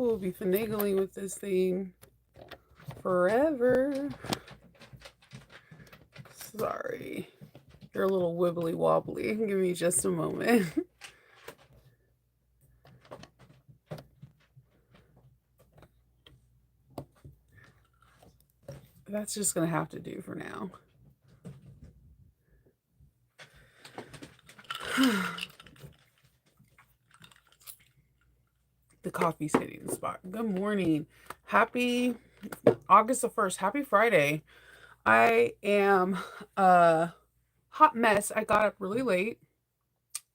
will be finagling with this thing forever. Sorry. You're a little wibbly wobbly. Give me just a moment. That's just going to have to do for now. The coffee's hitting the spot. Good morning. Happy August the 1st. Happy Friday. I am a hot mess. I got up really late.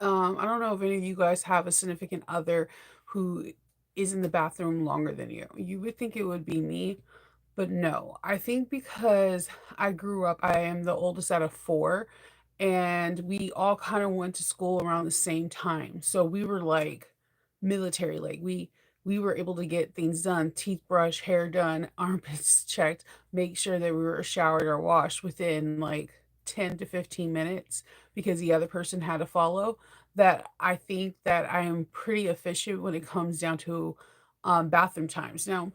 I don't know if any of you guys have a significant other who is in the bathroom longer than you. You would think it would be me, but no. I think because I grew up, I am the oldest out of four, and we all kind of went to school around the same time. So we were like military, like we were able to get things done, teeth brushed, hair done, armpits checked, make sure that we were showered or washed within like 10 to 15 minutes because the other person had to follow. That I think that I am pretty efficient when it comes down to bathroom times. Now,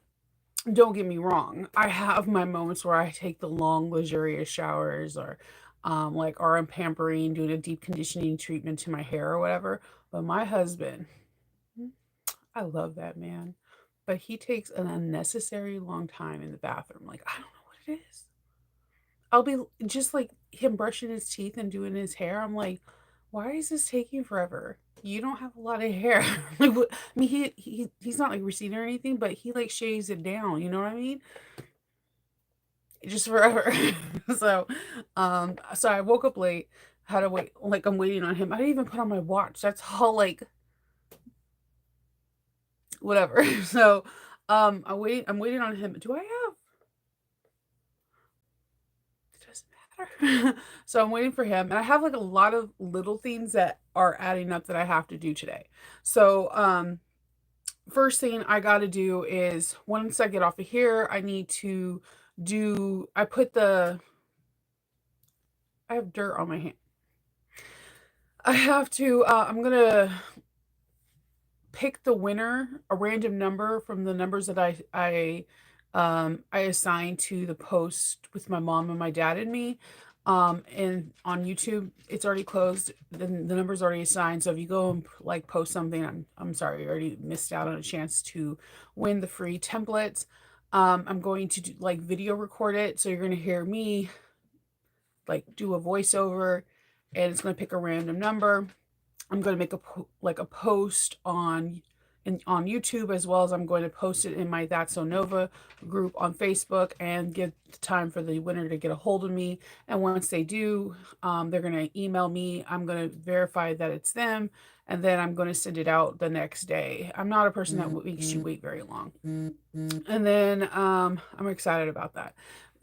don't get me wrong. I have my moments where I take the long, luxurious showers or I'm pampering, doing a deep conditioning treatment to my hair or whatever. But my husband, I love that man, but he takes an unnecessary long time in the bathroom. Like, I don't know what it is. I'll be just like him brushing his teeth and doing his hair. I'm like, why is this taking forever? You don't have a lot of hair. Like, I mean, he's not like receding or anything, but he like shaves it down. You know what I mean? Just forever. so, so I woke up late. Had to wait. Like I'm waiting on him. I didn't even put on my watch. That's how like whatever. So, I'm waiting on him. Do I have? It doesn't matter. So I'm waiting for him, and I have like a lot of little things that are adding up that I have to do today. So, first thing I got to do is once I get off of here, I need to do. I put the. I have dirt on my hand. I have to. I'm gonna pick the winner, a random number from the numbers that I assigned to the post with my mom and my dad and me. And on YouTube, it's already closed. The number's already assigned. So if you go and like post something, I'm sorry, you already missed out on a chance to win the free templates. I'm going to do, like video record it, so you're going to hear me like do a voiceover, and it's going to pick a random number. I'm going to make a post on YouTube, as well as I'm going to post it in my That's So Nova group on Facebook and give the time for the winner to get a hold of me. And once they do, they're going to email me. I'm going to verify that it's them, and then I'm going to send it out the next day. I'm not a person that makes you wait very long. And then I'm excited about that.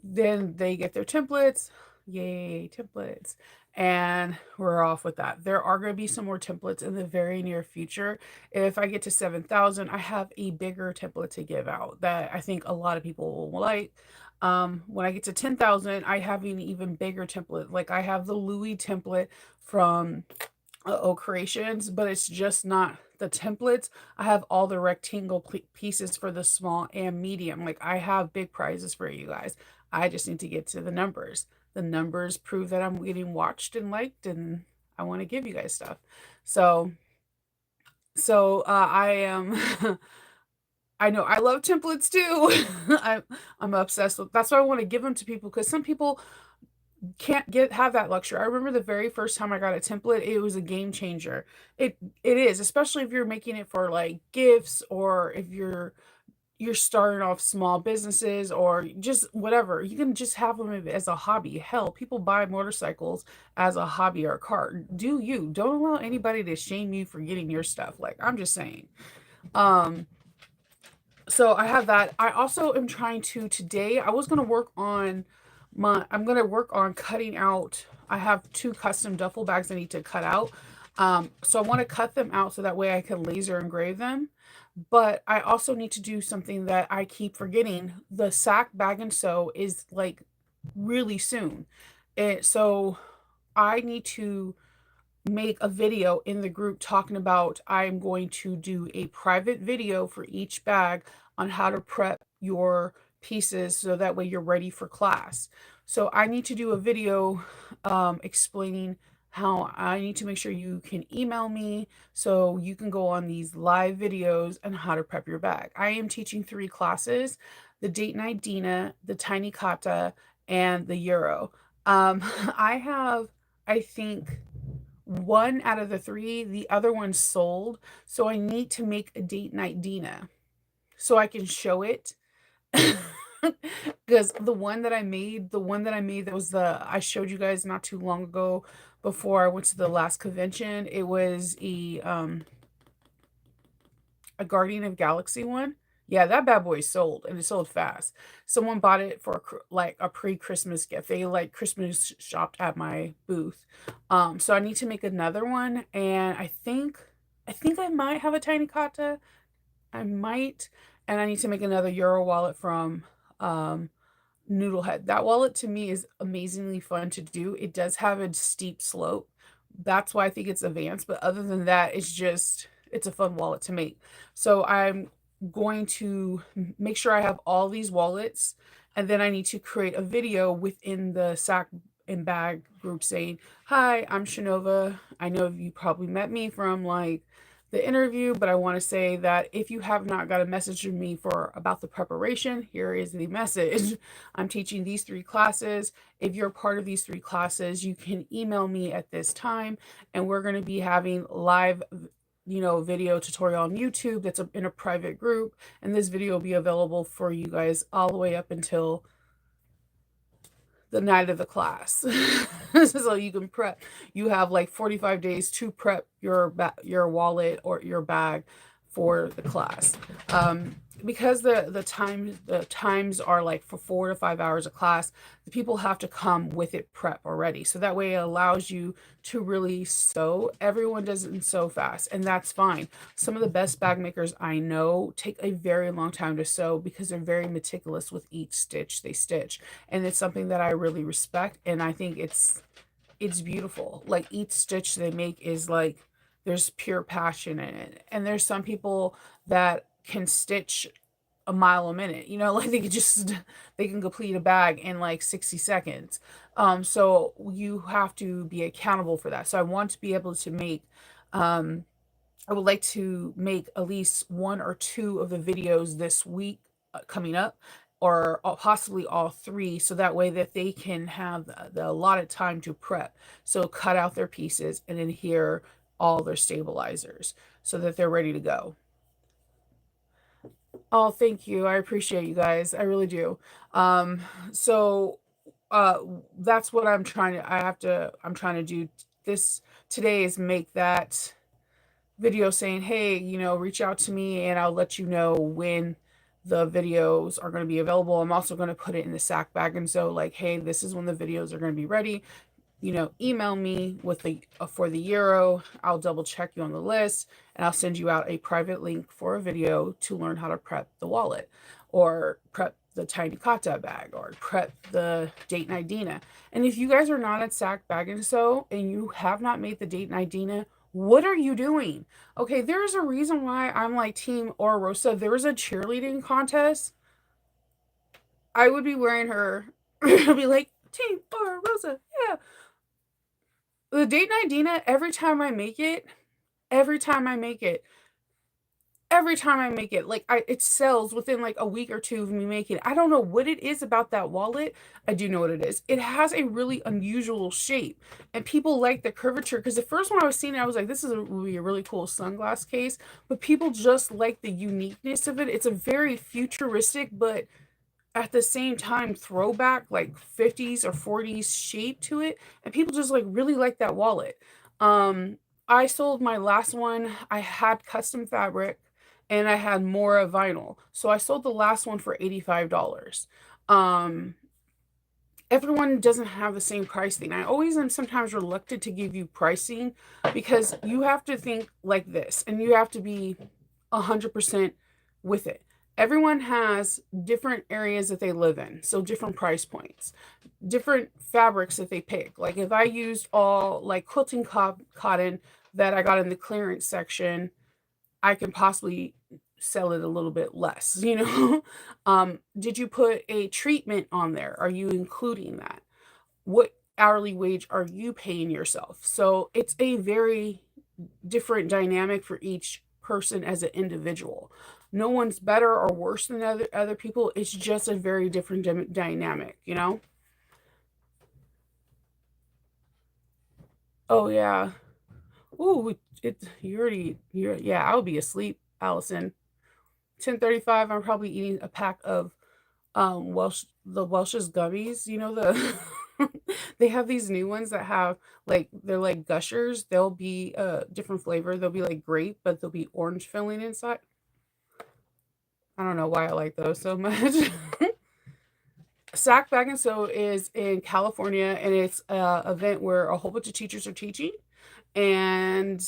Then they get their templates. Yay, templates. And we're off with that. There are going to be some more templates in the very near future. If I get to 7,000, I have a bigger template to give out that I think a lot of people will like. When I get to 10,000, I have an even bigger template. Like I have the Louis template from Creations, but it's just not the templates. I have all the rectangle pieces for the small and medium. Like I have big prizes for you guys. I just need to get to the numbers. The numbers prove that I'm getting watched and liked, and I want to give you guys stuff. So, I am. I know I love templates too. I'm obsessed with. That's why I want to give them to people, because some people can't have that luxury. I remember the very first time I got a template, it was a game changer. It is, especially if you're making it for like gifts, or if you're starting off small businesses, or just whatever. You can just have them as a hobby. Hell, people buy motorcycles as a hobby or a car. Do you? Don't allow anybody to shame you for getting your stuff. Like I'm just saying. Um so I have that. I also am trying to today. I was going to work on I'm going to work on cutting out. I have two custom duffel bags I need to cut out. So I want to cut them out so that way I can laser engrave them. But I also need to do something that I keep forgetting. The sack bag and sew is like really soon. So I need to make a video in the group talking about I'm going to do a private video for each bag on how to prep your pieces so that way you're ready for class. So I need to do a video explaining how I need to make sure you can email me so you can go on these live videos and how to prep your bag. I am teaching 3 classes, the Date Night Dina, the Tiny Kata, and the Euro. I have, I think, 1 out of the 3, the other one sold, so I need to make a Date Night Dina so I can show it. Because the one that I made that was the I showed you guys not too long ago before I went to the last convention, it was a Guardian of Galaxy one. Yeah, that bad boy sold, and it sold fast. Someone bought it for like a pre-Christmas gift. They like Christmas shopped at my booth. So I need to make another one, and I think I might have a tiny kata. I might, and I need to make another Euro wallet from Noodlehead. That wallet to me is amazingly fun to do. It does have a steep slope. That's why I think it's advanced, but other than that, it's a fun wallet to make. So I'm going to make sure I have all these wallets, and then I need to create a video within the sack and bag group saying, "Hi, I'm Shanova. I know you probably met me from like the interview, but I want to say that if you have not got a message from me for about the preparation, here is the message. I'm teaching these 3 classes. If you're part of these 3 classes, you can email me at this time, and we're going to be having live video tutorial on YouTube that's in a private group, and this video will be available for you guys all the way up until the night of the class." So you can prep. You have like 45 days to prep your wallet or your bag for the class. Because the times are like for 4 to 5 hours of class, the people have to come with it prep already. So that way it allows you to really sew. Everyone doesn't sew fast, and that's fine. Some of the best bag makers I know take a very long time to sew because they're very meticulous with each stitch they stitch. And it's something that I really respect, and I think it's beautiful. Like each stitch they make is like there's pure passion in it. And there's some people that can stitch a mile a minute, like they can complete a bag in like 60 seconds. So you have to be accountable for that. So I want to be able to make I would like to make at least 1 or 2 of the videos this week coming up, or possibly all 3, so that way that they can have the allotted time to prep. So cut out their pieces and adhere all their stabilizers so that they're ready to go. Oh, thank you. I appreciate you guys. I really do. So that's what I'm trying to do this today, is make that video saying, "Hey, reach out to me and I'll let you know when the videos are going to be available." I'm also going to put it in the sack bag, and so like, "Hey, this is when the videos are going to be ready. Email me with for the Euro. I'll double check you on the list, and I'll send you out a private link for a video to learn how to prep the wallet, or prep the tiny kata bag, or prep the Date Night Dina." And if you guys are not at Sack Bag and Sew and you have not made the Date Night Dina, what are you doing? Okay, there's a reason why I'm like Team Aura Rosa. There was a cheerleading contest. I would be wearing her. I'd be like, Team Aura Rosa, yeah. The Date Night Dina, every time I make it, like it sells within like a week or 2 of me making it. I don't know what it is about that wallet. I do know what it is. It has a really unusual shape, and people like the curvature, because the first one I was seeing it, I was like, this would be a really cool sunglass case, but people just like the uniqueness of it. It's a very futuristic, but at the same time throwback, like 50s or 40s shape to it, and people just like really like that wallet. I sold my last one. I had custom fabric and I had more vinyl, so I sold the last one for $85. Everyone doesn't have the same price thing. I always am sometimes reluctant to give you pricing, because you have to think like this, and you have to be 100% with it. Everyone has different areas that they live in, so different price points, different fabrics that they pick. Like if I used all like quilting cotton that I got in the clearance section, I can possibly sell it a little bit less, you know? Did you put a treatment on there? Are you including that? What hourly wage are you paying yourself? So it's a very different dynamic for each person as an individual. No one's better or worse than other people. It's just a very different dynamic, you know? Oh yeah. Ooh, you already you're yeah, I'll be asleep, Allison. 10:35, I'm probably eating a pack of Welch's gummies. You know the they have these new ones that have like they're like gushers. They'll be a different flavor. They'll be like grape, but they'll be orange filling inside. I don't know why I like those so much. Sack Bag and Sew is in California, and it's a event where a whole bunch of teachers are teaching, and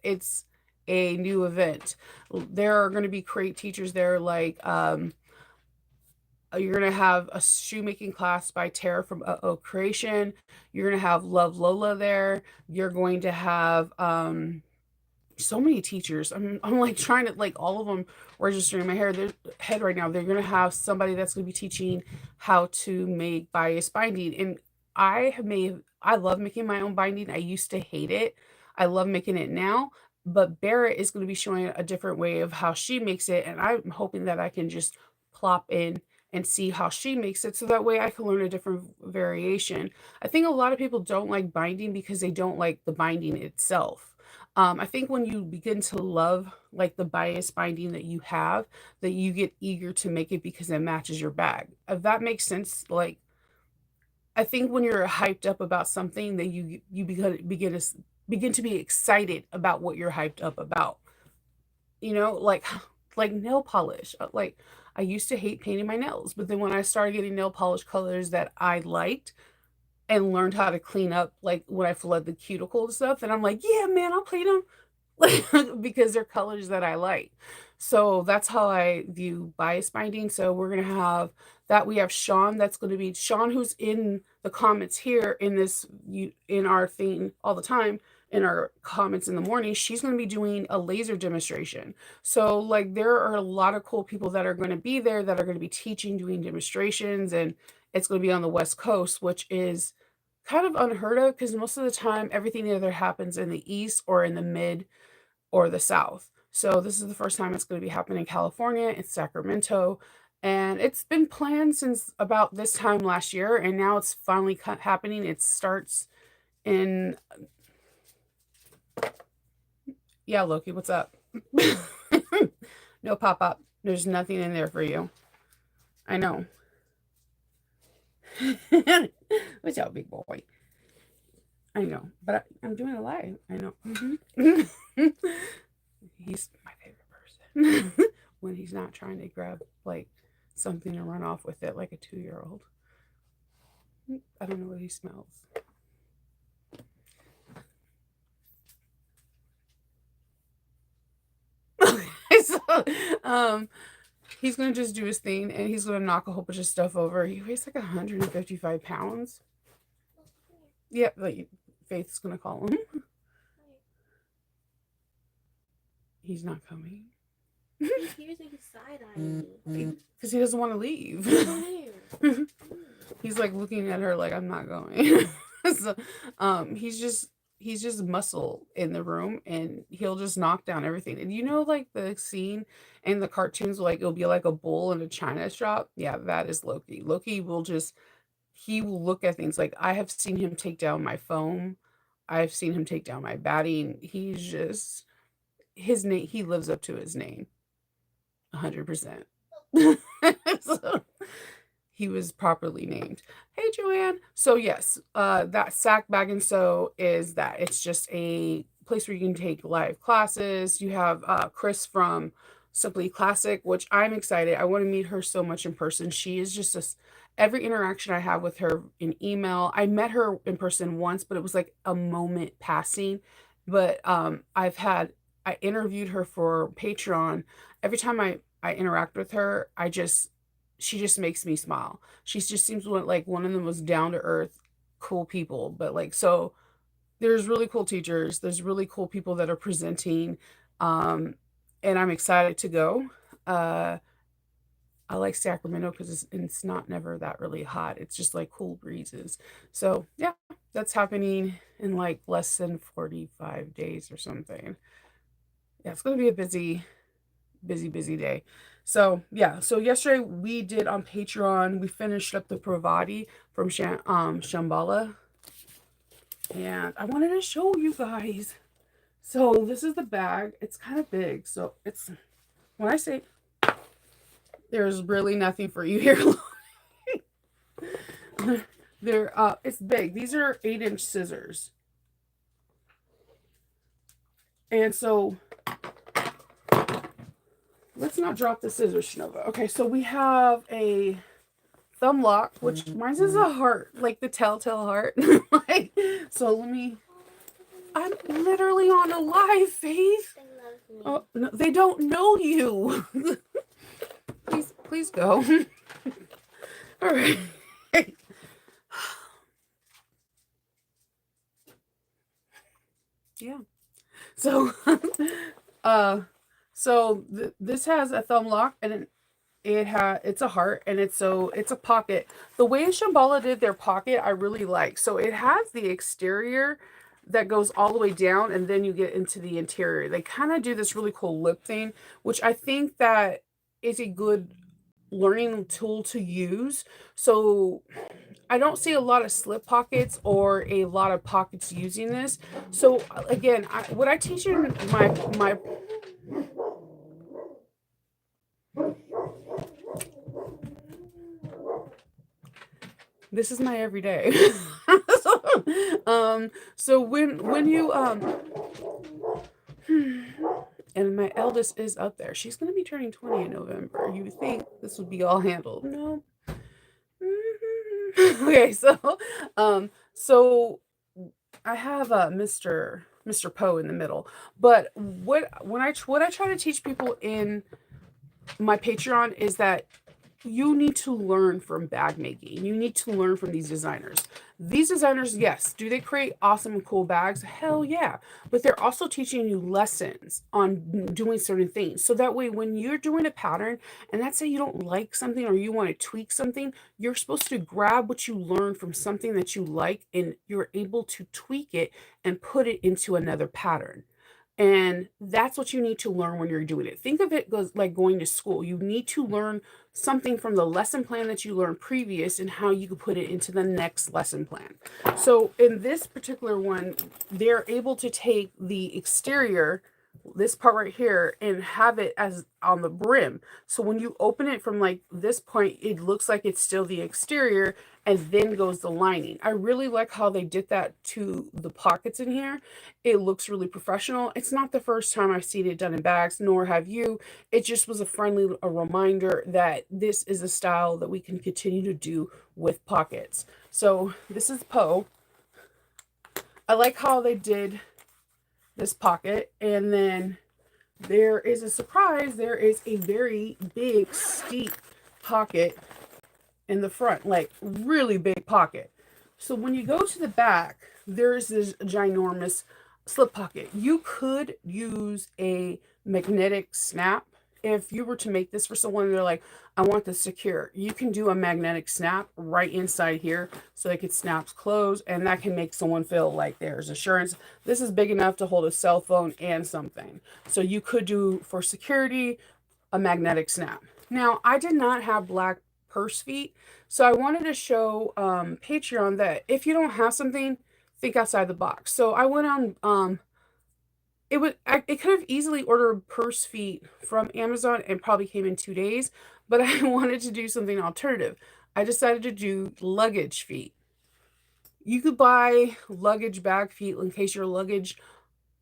it's a new event. There are going to be great teachers there, like you're gonna have a shoemaking class by Tara from Creation. You're gonna have Love Lola there. You're going to have so many teachers. I'm like trying to like all of them registering in my head right now. They're gonna have somebody that's gonna be teaching how to make bias binding. And I love making my own binding. I used to hate it. I love making it now. But Barrett is going to be showing a different way of how she makes it, and I'm hoping that I can just plop in and see how she makes it so that way I can learn a different variation. I think a lot of people don't like binding because they don't like the binding itself. I think when you begin to love like the bias binding that you have, that you get eager to make it because it matches your bag. If that makes sense, like I think when you're hyped up about something, that you begin to be excited about what you're hyped up about. You know, like nail polish. Like I used to hate painting my nails, but then when I started getting nail polish colors that I liked and learned how to clean up, like when I flood the cuticle and stuff, and I'm like, yeah, man, I'll paint them like because they're colors that I like. So that's how I view bias binding. So we're gonna have that. We have Sean. That's going to be Sean, who's in the comments here in this in our thing all the time in our comments in the morning. She's going to be doing a laser demonstration. So like there are a lot of cool people that are going to be there that are going to be teaching, doing demonstrations, and it's going to be on the West Coast, which is kind of unheard of because most of the time everything either happens in the east or in the mid or the South. So this is the first time it's going to be happening in California. It's Sacramento. And it's been planned since about this time last year, and now it's finally happening. It starts in, yeah, Loki, what's up? No pop up. There's nothing in there for you. I know. What's up, big boy? I know, but I'm doing it live. I know. He's my favorite person when he's not trying to grab like something and run off with it like a 2-year-old. I don't know what he smells. So, he's gonna just do his thing and he's gonna knock a whole bunch of stuff over. He weighs like 155 pounds. Yep, like Faith's gonna call him. He's not coming. He's like side eyeing me. Because he doesn't want to leave. He's like looking at her like I'm not going. So, he's just muscle in the room and he'll just knock down everything. And you know, like the scene in the cartoons, like it'll be like a bull in a china shop. Yeah, that is Loki. Loki will just he will look at things like I have seen him take down my phone. I've seen him take down my batting. He's just his name. He lives up to his name, 100%. So, he was properly named. Hey, Joanne. So yes, that Sack Bag and Sew is that. It's just a place where you can take live classes. You have Chris from Simply Classic, which I'm excited. I want to meet her so much in person. She is just every interaction I have with her in email. I met her in person once, but it was like a moment passing. But I interviewed her for Patreon. Every time I interact with her, she just makes me smile. She just seems like one of the most down to earth, cool people. But like, so there's really cool teachers. There's really cool people that are presenting, um, and I'm excited to go. Uh, I like Sacramento because it's not never that really hot. It's just like cool breezes. So yeah, that's happening in like less than 45 days or something. Yeah, it's gonna be a busy day. So yeah, so yesterday we did on Patreon, we finished up the Pravati from Shambhala, and I wanted to show you guys. So this is the bag. It's kind of big. So it's, when I say there's really nothing for you here, it's big. These are 8-inch scissors. And so let's not drop the scissors, Shinova. Okay, so we have a thumb lock, which mine is a heart, like the telltale heart. Like, so I'm literally on a live, Faith. They love me. Oh no, they don't know you. Please go. All right. Yeah. So, this has a thumb lock, and it's a heart, and it's a pocket. The way Shambhala did their pocket, I really like. So it has the exterior that goes all the way down, and then you get into the interior. They kind of do this really cool lip thing, which I think that is a good learning tool to use. So I don't see a lot of slip pockets or a lot of pockets using this. So again, what I teach in my this is my everyday. So when you and my eldest is up there. She's gonna be turning 20 in November. You would think this would be all handled. No. Okay, so I have Mr. Poe in the middle. But what I try to teach people in my Patreon is that you need to learn from bag making. You need to learn from these designers. These designers, yes, do they create awesome and cool bags? Hell yeah. But they're also teaching you lessons on doing certain things. So that way, when you're doing a pattern, and let's say you don't like something or you want to tweak something, you're supposed to grab what you learned from something that you like and you're able to tweak it and put it into another pattern. And that's what you need to learn when you're doing it. Think of it goes like going to school. You need to learn something from the lesson plan that you learned previous and how you can put it into the next lesson plan. So in this particular one, they're able to take the exterior, this part right here, and have it as on the brim. So when you open it from like this point, it looks like it's still the exterior, and then goes the lining. I really like how they did that to the pockets in here. It looks really professional. It's not the first time I've seen it done in bags, nor have you. It just was a reminder that this is a style that we can continue to do with pockets. So this is Poe. I like how they did this pocket, and then there is a surprise. There is a very big, steep pocket in the front, like really big pocket. So when you go to the back, there's this ginormous slip pocket. You could use a magnetic snap. If you were to make this for someone and they're like, I want this secure, you can do a magnetic snap right inside here so it snaps closed, and that can make someone feel like there's assurance. This is big enough to hold a cell phone and something. So you could do, for security, a magnetic snap. Now, I did not have black purse feet, so I wanted to show Patreon that if you don't have something, think outside the box. So I went on it could have easily ordered purse feet from Amazon and probably came in 2 days, but I wanted to do something alternative. I decided to do luggage feet. You could buy luggage bag feet in case your luggage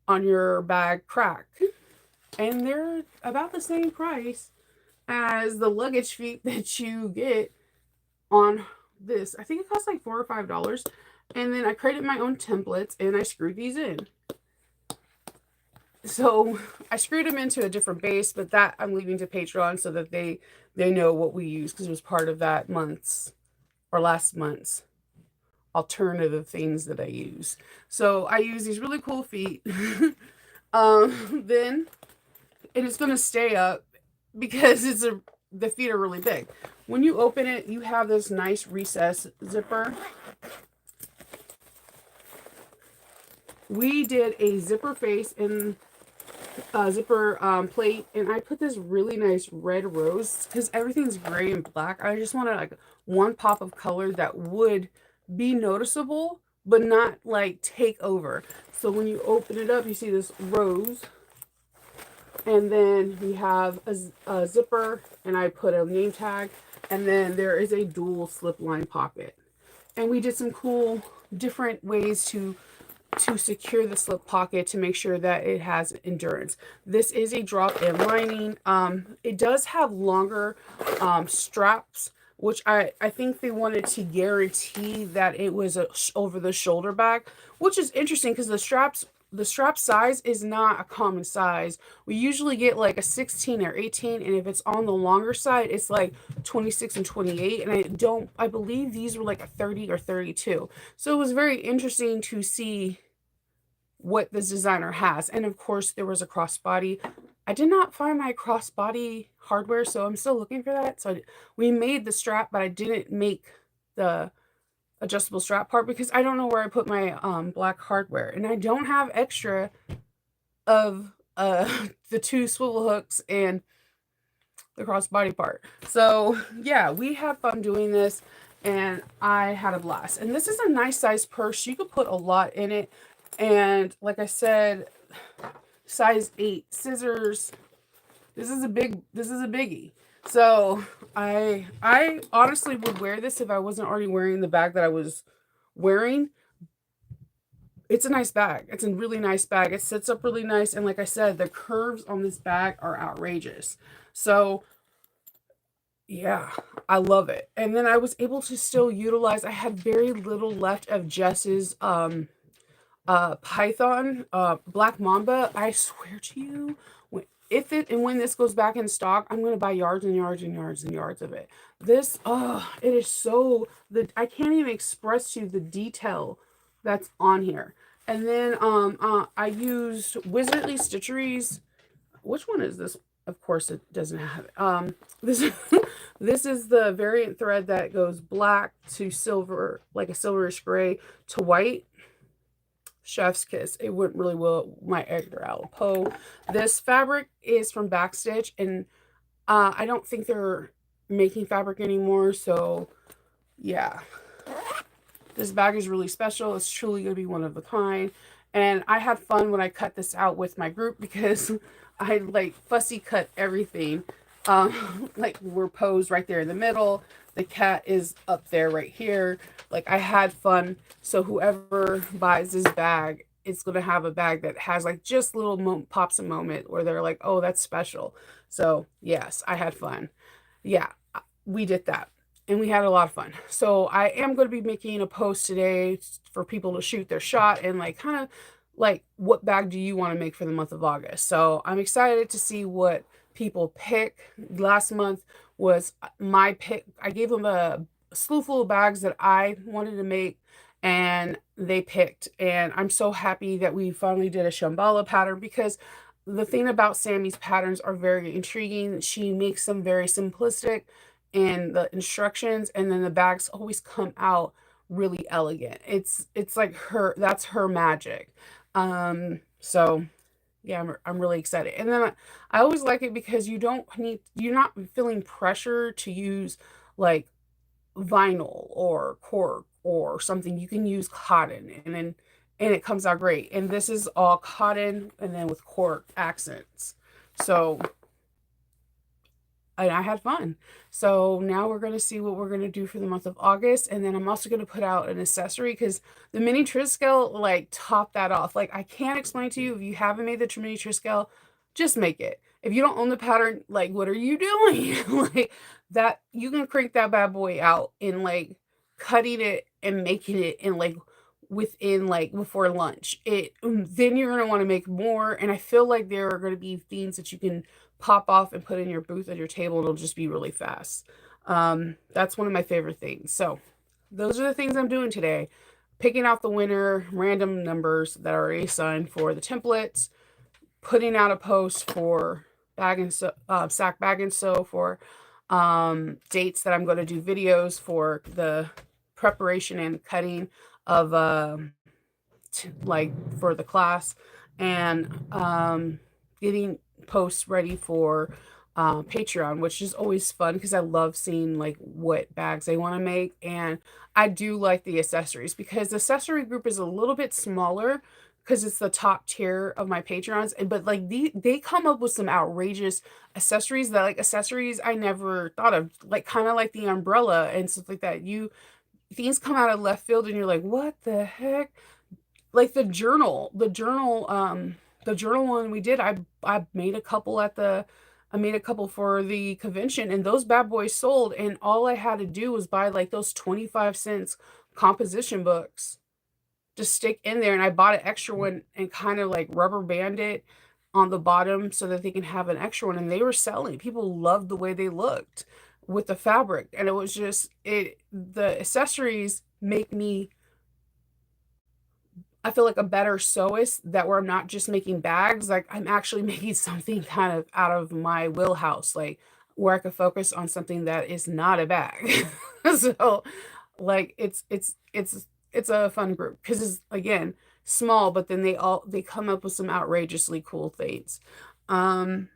on your bag crack, and they're about the same price as the luggage feet that you get on this. I think it costs like $4 or $5. And then I created my own templates and I screwed these in. So I screwed them into a different base, but that I'm leaving to Patreon so that they know what we use, because it was part of that month's or last month's alternative things that I use. So I use these really cool feet. Then it is going to stay up because the feet are really big. When you open it, you have this nice recess zipper. We did a zipper face and zipper plate, and I put this really nice red rose because everything's gray and black. I just wanted like one pop of color that would be noticeable but not like take over. So when you open it up, you see this rose, and then we have a zipper, and I put a name tag, and then there is a dual slip line pocket. And we did some cool different ways to secure the slip pocket to make sure that it has endurance. This is a drop-in lining. It does have longer straps, which I think they wanted to guarantee that it was a over the shoulder bag, which is interesting because the strap size is not a common size. We usually get like a 16 or 18, and if it's on the longer side, it's like 26 and 28. And I believe these were like a 30 or 32. So it was very interesting to see what this designer has. And of course, there was a crossbody. I did not find my crossbody hardware, so I'm still looking for that. So we made the strap, but I didn't make the adjustable strap part because I don't know where I put my black hardware, and I don't have extra of the two swivel hooks and the crossbody part. So yeah, we had fun doing this, and I had a blast. And this is a nice size purse. You could put a lot in it. And like I said, size 8 scissors. This is a biggie. So I honestly would wear this if I wasn't already wearing the bag that I was wearing. It's a nice bag. It's a really nice bag. It sits up really nice. And like I said, the curves on this bag are outrageous. So yeah, I love it. And then I was able to still utilize, I had very little left of Jess's python black mamba. I swear to you, when this goes back in stock, I'm gonna buy yards and yards and yards and yards of it. This it is so, I can't even express to you the detail that's on here. And then I used Wizardly Stitcheries. Which one is this? Of course it doesn't have it. This this is the variant thread that goes black to silver, like a silverish gray to white. Chef's kiss. It went really well with my Edgar Allan Poe. This fabric is from Backstitch, and I don't think they're making fabric anymore. So yeah, this bag is really special. It's truly going to be one of a kind. And I had fun when I cut this out with my group because I like fussy cut everything. Like we're posed right there in the middle. The cat is up there right here. Like I had fun. So whoever buys this bag, it's going to have a bag that has like just little pops of moment where they're like, oh, that's special. So yes, I had fun. Yeah, we did that. And we had a lot of fun. So I am going to be making a post today for people to shoot their shot and like kind of like what bag do you want to make for the month of August. So I'm excited to see what people pick. Last month was my pick. I gave them a slew full of bags that I wanted to make, and they picked. And I'm so happy that we finally did a Shambhala pattern, because the thing about Sammy's patterns are very intriguing. She makes them very simplistic in the instructions, and then the bags always come out really elegant. It's like that's her magic. So yeah, I'm really excited. And then I always like it because you're not feeling pressure to use like vinyl or cork or something. You can use cotton, and it comes out great. And this is all cotton and then with cork accents. So and I had fun. So now we're going to see what we're going to do for the month of August. And then I'm also going to put out an accessory because the mini Triskel like topped that off. Like I can't explain to you, if you haven't made the mini Triskel, just make it. If you don't own the pattern, like what are you doing? Like that, you can crank that bad boy out in like cutting it and making it in like within like before lunch. Then you're gonna want to make more, and I feel like there are going to be things that you can pop off and put in your booth at your table. It'll just be really fast. That's one of my favorite things. So those are the things I'm doing today. Picking out the winner, random numbers that are already assigned for the templates, putting out a post for bag and sew, sack bag and sew for dates that I'm going to do videos for the preparation and cutting of like for the class, and getting posts ready for Patreon, which is always fun because I love seeing like what bags they want to make. And I do like the accessories because the accessory group is a little bit smaller because it's the top tier of my Patreons. But like they come up with some outrageous accessories that like accessories I never thought of, like kind of like the umbrella and stuff like that. Things come out of left field and you're like, what the heck? Like the journal one we did, I made a couple I made a couple for the convention, and those bad boys sold, and all I had to do was buy like those 25 cents composition books to stick in there, and I bought an extra one and kind of like rubber band it on the bottom so that they can have an extra one, and they were selling. People loved the way they looked with the fabric, and it was just the accessories make me, I feel like, a better sewist, that where I'm not just making bags, like I'm actually making something kind of out of my wheelhouse, like where I could focus on something that is not a bag. So like it's a fun group because it's again small, but then they come up with some outrageously cool things. Um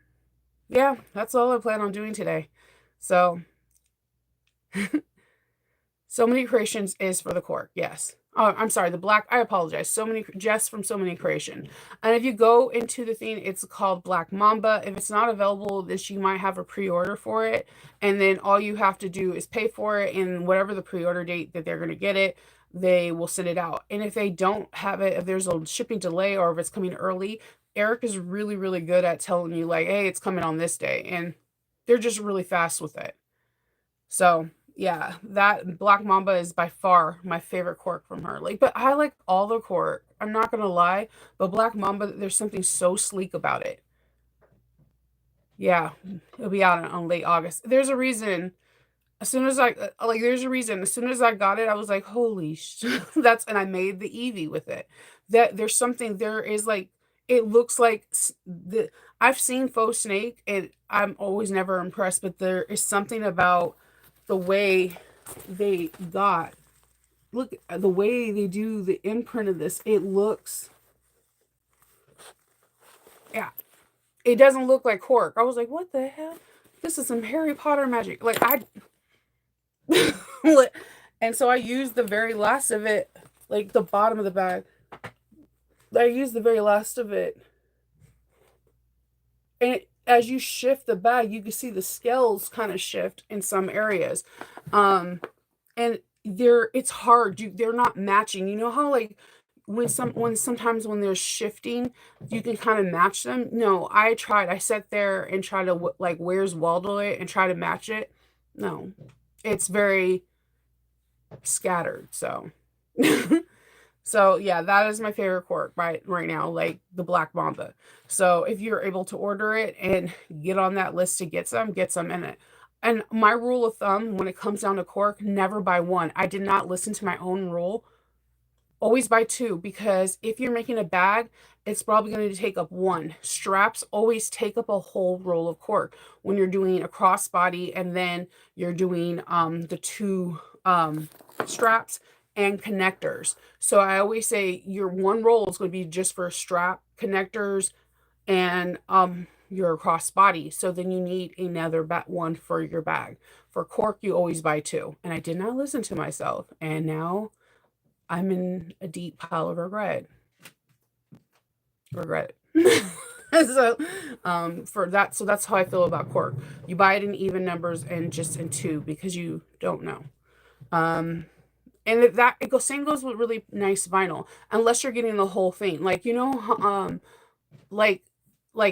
yeah, that's all I plan on doing today. So So Many Creations is for the cork, yes. Oh, I'm sorry, the black, I apologize. So Many, Jess from So Many Creation. And if you go into the thing, it's called Black Mamba. If it's not available, this you might have a pre-order for it. And then all you have to do is pay for it, and whatever the pre-order date that they're going to get it, they will send it out. And if they don't have it, if there's a shipping delay or if it's coming early, Eric is really, really good at telling you like, hey, it's coming on this day. And they're just really fast with it. So yeah, that Black Mamba is by far my favorite cork from her. Like, but I like all the cork. I'm not gonna lie, but Black Mamba, there's something so sleek about it. Yeah, it'll be out on late August. There's a reason. As soon as there's a reason. As soon as I got it, I was like, holy that's, and I made the Eevee with it. That there's something, there is like, it looks like I've seen faux snake and I'm always never impressed, but there is something about the way they got, look at the way they do the imprint of this. It looks, yeah, it doesn't look like cork. I was like, what the hell? This is some Harry Potter magic. Like and so I used the very last of it, like the bottom of the bag. I used the very last of it. And as you shift the bag, you can see the scales kind of shift in some areas. And it's hard. They're not matching. You know how like when sometimes when they're shifting, you can kind of match them. No, I tried. I sat there and tried to like Where's Waldo it and try to match it. No, it's very scattered. So so yeah, that is my favorite cork right now, like the Black Mamba. So if you're able to order it and get on that list to get some in it. And my rule of thumb when it comes down to cork, never buy one. I did not listen to my own rule. Always buy two, because if you're making a bag, it's probably going to take up one. Straps always take up a whole roll of cork when you're doing a crossbody and then you're doing the two straps and connectors. So I always say your one roll is going to be just for strap, connectors, and your crossbody. So then you need another one for your bag. For cork, you always buy two. And I did not listen to myself, and now I'm in a deep pile of regret. So for that, so that's how I feel about cork. You buy it in even numbers and just in two because you don't know. And same goes with really nice vinyl, unless you're getting the whole thing. Like, you know, like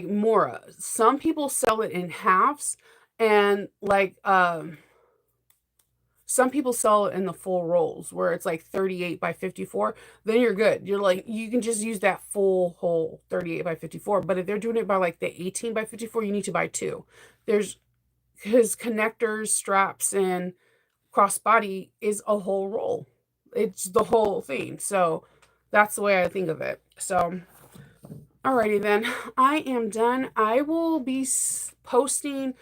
Mora. Some people sell it in halves, and like Some people sell it in the full rolls where it's like 38 by 54. Then you're good. You're like, you can just use that full whole 38 by 54. But if they're doing it by like the 18 by 54, you need to buy two. There's his connectors, straps, and crossbody is a whole roll. It's the whole thing. So that's the way I think of it. So, alrighty then. I am done. I will be posting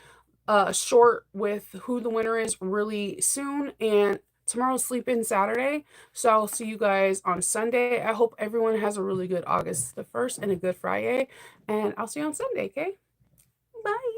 a short with who the winner is really soon. And tomorrow's sleep in Saturday. So I'll see you guys on Sunday. I hope everyone has a really good August the 1st and a good Friday. And I'll see you on Sunday, okay? Bye.